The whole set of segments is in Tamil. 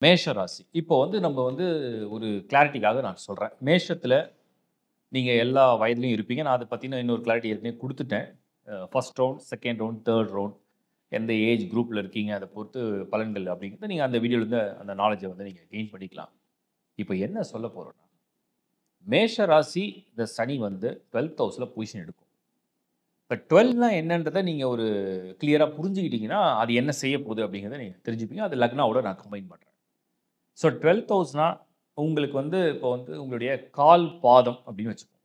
மேஷ ராசி. இப்போ வந்து நம்ம வந்து ஒரு கிளாரிட்டிக்காக நான் சொல்றேன். மேஷத்தில நீங்க எல்லா வயதிலயும் இருப்பீங்க. நான் அத பத்தின இன்னொரு கிளாரிட்டி ஏற்கனவே குடுத்துட்டேன். 1 ரவுண்ட், 2ண்ட் ரவுண்ட், 3 ரவுண்ட் எந்த ஏஜ் குரூப்ல இருக்கீங்க, அத பொறுத்து பலன்கள் அப்படிங்கிறத நீங்க அந்த வீடியோலருந்து அந்த நாலேட்ஜ வந்து நீங்க கெயின் பண்ணிக்கலாம். இப்போ என்ன சொல்ல போறோம்னா, மேஷ ராசி இந்த சனி வந்து 12த் ஹவுஸ்ல பொசிஷன் எடுக்கும். இப்ப 12னா என்னன்றத நீங்க ஒரு கிளியரா புரிஞ்சுக்கிட்டீங்கன்னா, அது என்ன செய்ய போகுது அப்படிங்கிறத நீங்க தெரிஞ்சுப்பீங்க. அது லக்னாவோட நான் கம்பைன் பண்றேன். ஸோ 12த் ஹவுஸ்னா, உங்களுக்கு வந்து இப்போ வந்து உங்களுடைய கால், பாதம் அப்படின்னு வச்சுக்கோங்க.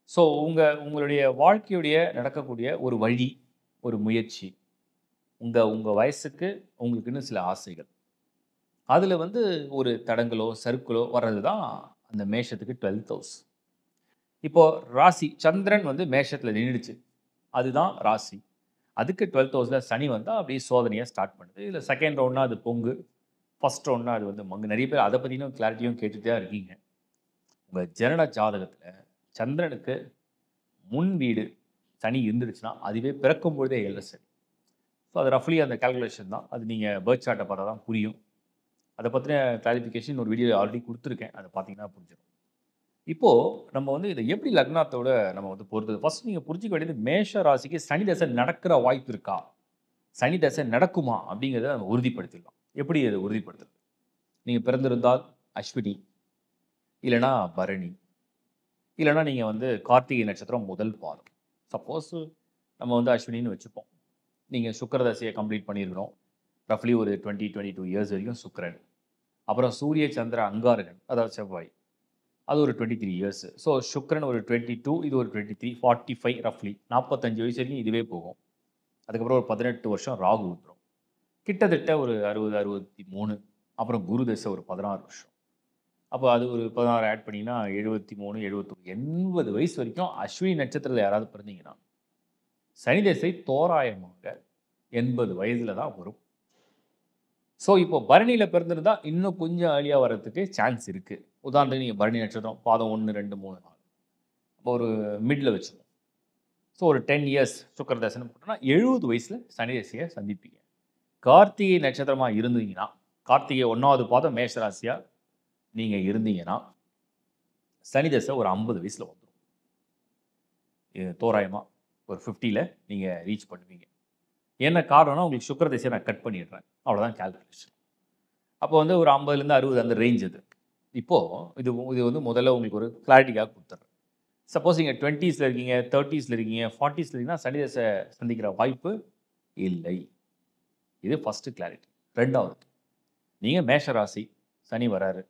ஸோ உங்களுடைய வாழ்க்கையுடைய நடக்கக்கூடிய ஒரு வழி, ஒரு முயற்சி, உங்க உங்க வயசுக்கு உங்களுக்குன்னு சில ஆசைகள். அதில வந்து ஒரு தடங்கலோ, சறுக்கலோ வர்றது தான் அந்த மேஷத்துக்கு 12த் ஹவுஸ். இப்போ ராசி சந்திரன் வந்து மேஷத்தில நின்னுடுச்சு. அதுதான் ராசி. அதுக்கு 12த் ஹவுஸ்ல சனி வந்தா அப்படியே சோதனைய ஸ்டார்ட் பண்ணுது. இல்ல 2ண்ட் ரவுண்ட்னா அது பொங்கு. 1 ரவுண்ட்னா அது வந்து மங்கு. நெறைய பேர் அத பத்தின கிளாரிட்டியும் கேட்டுட்டு தான் இருக்கீங்க. உங்க ஜனன ஜாதகத்துல சந்திரனுக்கு முன் வீடு சனி இருந்துருச்சுன்னா, அதுவே பிறக்கும் பொழுதே 7 சனி. ஸோ அது ரஃப்லி அந்த கால்குலேஷன் தான். அது நீங்க பர்த் சார்ட்ட பார்த்தா தான் புரியும். அத பத்தின கிளாரிஃபிகேஷன் ஒரு வீடியோ ஆல்ரெடி குடுத்துருக்கேன். அத பார்த்தீங்கன்னா புரிஞ்சிரும். இப்போ நம்ம வந்து இத எப்படி லக்னத்தோட நம்ம வந்து பொறுத்தது. ஃபர்ஸ்ட் நீங்க புரிஞ்சுக்க வேண்டியது மேஷ ராசிக்கு சனி தசை நடக்கிற வாய்ப்பு இருக்கா? சனி தசை நடக்குமா? அப்படிங்கிறத நம்ம உறுதிப்படுத்திடலாம். எப்படி அத உறுதிப்படுத்துறது? நீங்க பிறந்திருந்தால் அஸ்வினி, இல்லன்னா பரணி, இல்லன்னா நீங்க வந்து கார்த்திகை நட்சத்திரம் முதல் பாதம். சப்போஸ் நம்ம வந்து அஸ்வினின்னு வச்சுப்போம். நீங்க சுக்கிர தசைய கம்ப்ளீட் பண்ணியிருக்கணும். ரஃப்லி ஒரு 20, 22 இயர்ஸ் வரைக்கும் சுக்கிரன். அப்புறம் சூரிய, சந்திர அங்காரகன், அதாவது செவ்வாய். அது ஒரு 23 இயர்ஸ். ஸோ சுக்கிரன் ஒரு 22, இது ஒரு 23, 45 ரஃப்லி. 45 வயசு வரைக்கும் இதுவே போகும். அதுக்கப்புறம் ஒரு 18 வருஷம் ராகு வந்துரும். கிட்டத்தட்ட ஒரு 60, 63. அப்புறம் குரு தசை ஒரு 16 வருஷம். அப்போ அது ஒரு 16 ஆட் பண்ணீங்கன்னா 73, 71, 80 வயசு வரைக்கும் அஸ்வினி நட்சத்திரத்தில யாராவது பிறந்தீங்கன்னா, சனி திசை தோராயமாக 80 வயதில தான் வரும். ஸோ இப்போ பரணியில பிறந்திருந்தா இன்னும் கொஞ்சம் ஏர்லியா வர்றதுக்கு சான்ஸ் இருக்கு. உதாரணத்துக்கு நீங்க பரணி நட்சத்திரம் பாதம் 1, 2, 3, 4 அப்போ ஒரு மிட்ல வச்சுக்குவோம். ஸோ ஒரு 10 இயர்ஸ் சுக்கிர தசைன்னு போட்டோம்னா 70 வயசுல சனி திசைய சந்திப்பீங்க. கார்த்திகை நட்சத்திரமா இருந்தீங்கன்னா, கார்த்திகை 1வது பாதம் மேஷ ராசியா நீங்க இருந்தீங்கன்னா, சனி தசை ஒரு 50 வயசுல வந்துரும். தோராயமா ஒரு 50ல நீங்க ரீச் பண்ணுவீங்க. என்ன காரணம்னா, உங்களுக்கு சுக்கிர திசைய நான் கட் பண்ணிடுறேன். அவ்வளோதான் கால்குலேஷன். அப்போ வந்து ஒரு 50லேருந்து 60 அந்த ரேஞ்ச் இது. இப்போ இது இது வந்து முதல்ல உங்களுக்கு ஒரு கிளாரிட்டிக்காக குடுத்துர்றேன். சப்போஸ் நீங்க 20ஸ்ல இருக்கீங்க, 30ஸ்ல இருக்கீங்க, 40ஸ்ல இருக்கீங்கன்னா, சனி தசை சந்திக்கிற வாய்ப்பு இல்லை. இது ஃபர்ஸ்ட் கிளாரிட்டி. 2வது நீங்க மேஷ ராசி, சனி வராரு,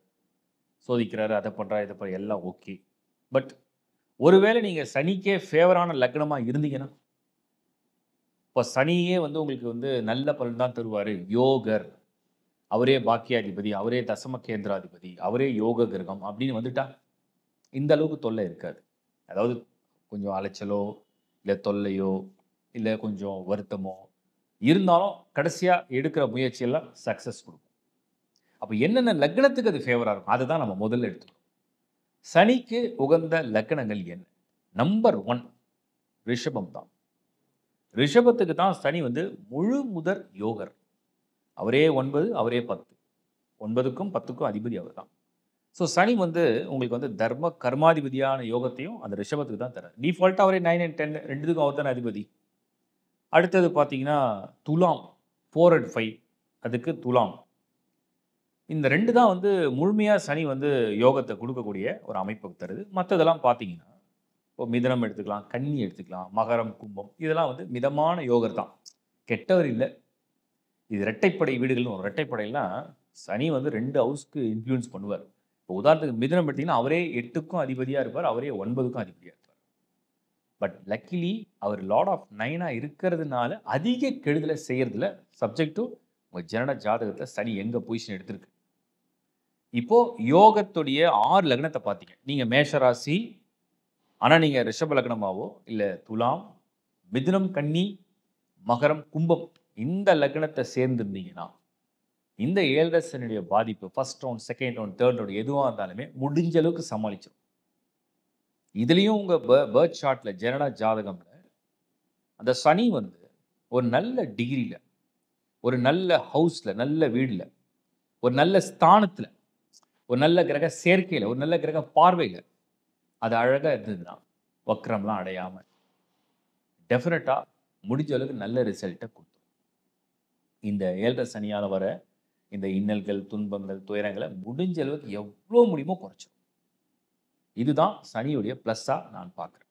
சோதிக்கிறாரு, அத பண்றாரு, இத எல்லாம் ஓகே. பட் ஒருவேளை நீங்க சனிக்கே ஃபேவரான லக்னமா இருந்தீங்கன்னா, இப்ப சனியே வந்து உங்களுக்கு வந்து நல்ல பலன் தான் தருவாரு. யோகர். அவரே பாக்கியாதிபதி, அவரே தசம கேந்திராதிபதி, அவரே யோக கிரகம் அப்படின்னு வந்துட்டா, இந்த அளவுக்கு தொல்லை இருக்காது. அதாவது கொஞ்சம் அலைச்சலோ, இல்ல தொல்லையோ, இல்ல கொஞ்சம் வருத்தமோ இருந்தாலும் கடைசியா எடுக்கிற முயற்சியெல்லாம் சக்சஸ் குடுக்கும். அப்ப என்னென்ன லக்னத்துக்கு அது ஃபேவரா இருக்கும்? அததான் நம்ம முதல்ல எடுத்துக்கணும். சனிக்கு உகந்த லக்னங்கள் என்ன? நம்பர் 1 ரிஷபம் தான். ரிஷபத்துக்கு தான் சனி வந்து முழு முதற் யோகர். அவரே 9, அவரே 10. 9க்கும் 10க்கும் அதிபதி அவர்தான். ஸோ சனி வந்து உங்களுக்கு வந்து தர்ம கர்மாதிபதியான யோகத்தையும் அந்த ரிஷபத்துக்கு தான் தரார். டிஃபால்ட்டா அவரே 9 அண்ட் 10 2த்துக்கும் அவர் தானே அதிபதி. அடுத்தது பார்த்தீங்கன்னா, துலாம் 4 அண்ட் 5 அதுக்கு துலாம். இந்த 2 தான் வந்து முழுமையா சனி வந்து யோகத்த குடுக்கக்கூடிய ஒரு அமைப்ப தருது. மத்ததெல்லாம் பார்த்தீங்கன்னா, இப்போ மிதுனம் எடுத்துக்கலாம், கன்னி எடுத்துக்கலாம், மகரம், கும்பம் இதெல்லாம் வந்து மிதமான யோகர் தான். கெட்டவர் இல்ல. இது இரட்டைப்படை வீடுகள்னு வரும். இரட்டைப்படைன்னா, சனி வந்து 2 ஹவுஸ்க்கு இன்ஃப்ளூயன்ஸ் பண்ணுவார். இப்போ உதாரணத்துக்கு மிதுனம் எடுத்தீங்கன்னா, அவரே 8க்கும் அதிபதியா இருப்பார். அவரே 9க்கும் அதிபதியா இருப்பார். பட் லக்கிலி அவர் லார்ட் ஆஃப் 9ஆ இருக்கிறதுனால, அதிக கெடுதல செய்யறதுல சப்ஜெக்ட் டூ உங்க ஜனன ஜாதகத்துல சனி எங்க பொசிஷன் எடுத்திருக்கு. இப்போ யோகத்துடைய 6 லக்னத்த பார்த்தீங்க. நீங்க மேஷ ராசி, ஆனா நீங்க ரிஷப லக்னமாவோ, இல்ல துலாம், மிதுனம், கன்னி, மகரம், கும்பம் இந்த லக்னத்த சேர்ந்திருந்தீங்கன்னா, இந்த 7 சனியுடைய பாதிப்பு 1 ரவுண்ட், 2ண்ட் ரவுண்ட், 3 ரவுண்ட் எதுவா இருந்தாலுமே முடிஞ்ச அளவுக்கு சமாளிச்சிரும். இதுலயும் உங்க பர்த் சார்ட்ல ஜனன ஜாதகம்ல அந்த சனி வந்து ஒரு நல்ல டிகிரில, ஒரு நல்ல ஹவுஸ்ல, நல்ல வீட்ல ஒரு நல்ல ஸ்தானத்துல, ஒரு நல்ல கிரக சேர்க்கையில, ஒரு நல்ல கிரக பார்வையில, அது அழகா இருந்ததுன்னா, வக்ரம்லாம் அடையாம, டெஃபினட்டா முடிஞ்ச அளவுக்கு நல்ல ரிசல்ட்ட குடுத்துரும். இந்த 7 சனியால வர இந்த இன்னல்கள், துன்பங்கள், துயரங்கள முடிஞ்ச அளவுக்கு எவ்ளோ முடியுமோ குறைச்சிரும். இதுதான் சனியுடைய ப்ளஸ்ஸா நான் பார்க்குறேன்.